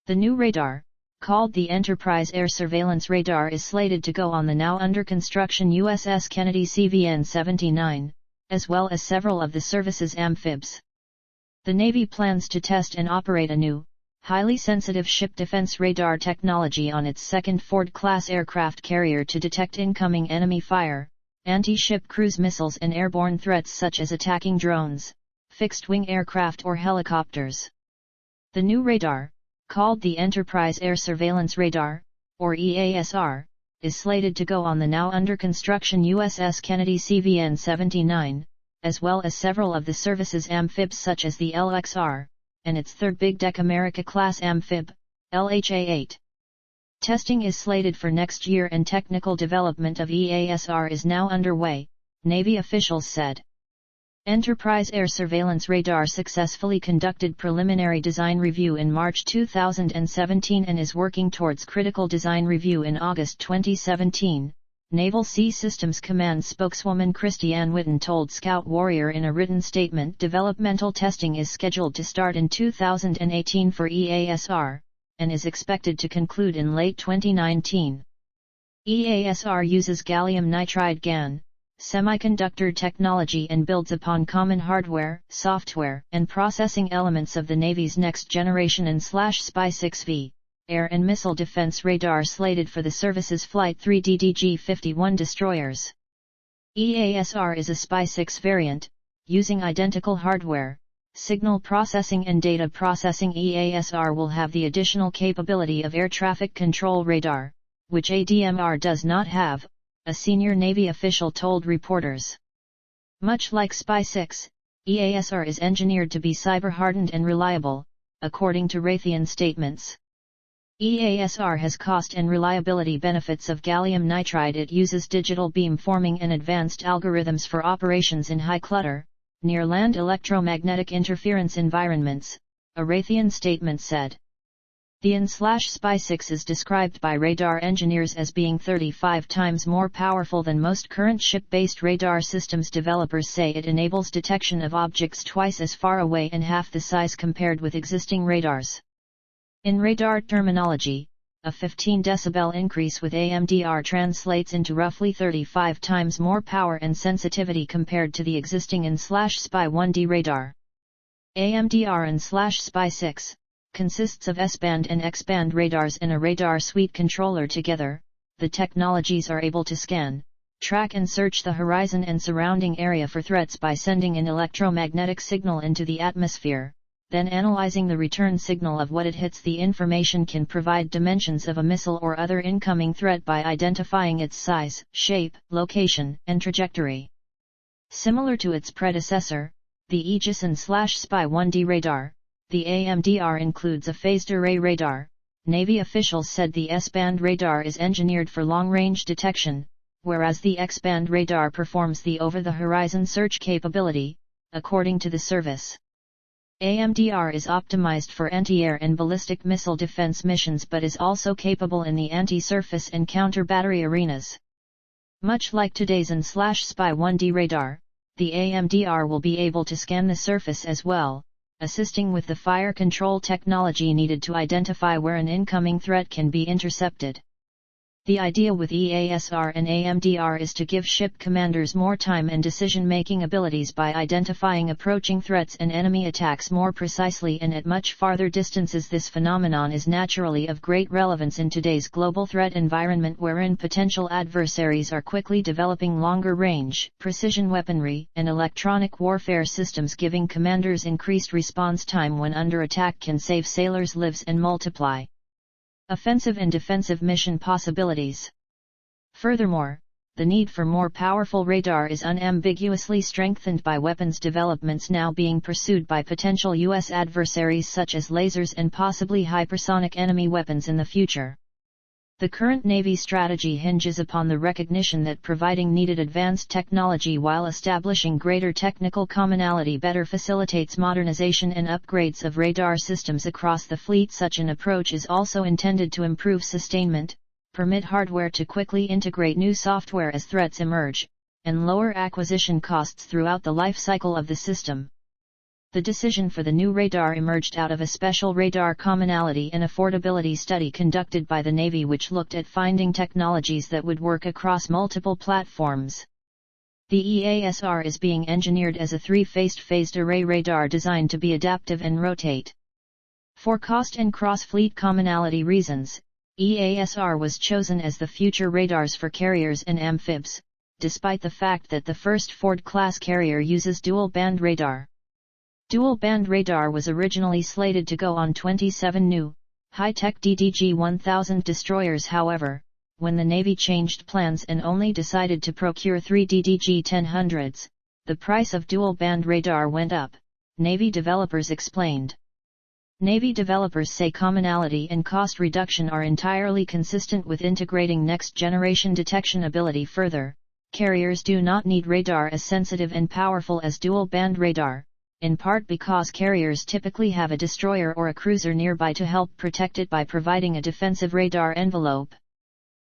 The new radar, called the Enterprise Air Surveillance Radar, is slated to go on the now under construction USS Kennedy CVN 79, as well as several of the service's amphibs. The Navy plans to test and operate a new, highly sensitive ship defense radar technology on its second Ford-class aircraft carrier to detect incoming enemy fire, anti-ship cruise missiles and airborne threats such as attacking drones, fixed-wing aircraft or helicopters. The new radar, called the Enterprise Air Surveillance Radar, or EASR, is slated to go on the now under construction USS Kennedy CVN 79, as well as several of the service's amphibs such as the LXR, and its third big deck America-class amphib, LHA-8. Testing is slated for next year and technical development of EASR is now underway, Navy officials said. Enterprise Air Surveillance Radar successfully conducted preliminary design review in March 2017 and is working towards critical design review in August 2017, Naval Sea Systems Command spokeswoman Christiane Witten told Scout Warrior in a written statement. Developmental testing is scheduled to start in 2018 for EASR, and is expected to conclude in late 2019. EASR uses gallium nitride GaN semiconductor technology and builds upon common hardware, software, and processing elements of the Navy's next-generation AN/SPY-6V, air and missile defense radar slated for the service's Flight 3 DDG-51 destroyers. EASR is a SPY-6 variant, using identical hardware, signal processing and data processing. EASR will have the additional capability of air traffic control radar, which ADMR does not have, a senior Navy official told reporters. Much like SPY-6, EASR is engineered to be cyber-hardened and reliable, according to Raytheon statements. EASR has cost and reliability benefits of gallium nitride. It uses digital beam forming and advanced algorithms for operations in high clutter, near-land electromagnetic interference environments, a Raytheon statement said. The AN/SPY-6 is described by radar engineers as being 35 times more powerful than most current ship-based radar systems. Developers say it enables detection of objects twice as far away and half the size compared with existing radars. In radar terminology, a 15 decibel increase with AMDR translates into roughly 35 times more power and sensitivity compared to the existing AN/SPY-1D radar. AMDR AN/SPY-6 consists of S-band and X-band radars in a radar suite controller. Together, the technologies are able to scan, track and search the horizon and surrounding area for threats by sending an electromagnetic signal into the atmosphere, then analyzing the return signal of what it hits. The information can provide dimensions of a missile or other incoming threat by identifying its size, shape, location, and trajectory. Similar to its predecessor, the Aegis AN/SPY-1D radar, the AMDR includes a phased array radar. Navy officials said the S-band radar is engineered for long-range detection, whereas the X-band radar performs the over-the-horizon search capability, according to the service. AMDR is optimized for anti-air and ballistic missile defense missions but is also capable in the anti-surface and counter-battery arenas. Much like today's AN/SPY-1D radar, the AMDR will be able to scan the surface as well, assisting with the fire control technology needed to identify where an incoming threat can be intercepted. The idea with EASR and AMDR is to give ship commanders more time and decision-making abilities by identifying approaching threats and enemy attacks more precisely and at much farther distances. This phenomenon is naturally of great relevance in today's global threat environment, wherein potential adversaries are quickly developing longer-range, precision weaponry and electronic warfare systems. Giving commanders increased response time when under attack can save sailors' lives and multiply offensive and defensive mission possibilities. Furthermore, the need for more powerful radar is unambiguously strengthened by weapons developments now being pursued by potential U.S. adversaries such as lasers and possibly hypersonic enemy weapons in the future. The current Navy strategy hinges upon the recognition that providing needed advanced technology while establishing greater technical commonality better facilitates modernization and upgrades of radar systems across the fleet. Such an approach is also intended to improve sustainment, permit hardware to quickly integrate new software as threats emerge, and lower acquisition costs throughout the life cycle of the system. The decision for the new radar emerged out of a special radar commonality and affordability study conducted by the Navy, which looked at finding technologies that would work across multiple platforms. The EASR is being engineered as a phased array radar designed to be adaptive and rotate. For cost and cross-fleet commonality reasons, EASR was chosen as the future radars for carriers and amphibs, despite the fact that the first Ford-class carrier uses dual-band radar. Dual-band radar was originally slated to go on 27 new, high-tech DDG-1000 destroyers. However, when the Navy changed plans and only decided to procure 3 DDG-1000s, the price of dual-band radar went up, Navy developers explained. Navy developers say commonality and cost reduction are entirely consistent with integrating next-generation detection ability. Further, carriers do not need radar as sensitive and powerful as dual-band radar, in part because carriers typically have a destroyer or a cruiser nearby to help protect it by providing a defensive radar envelope.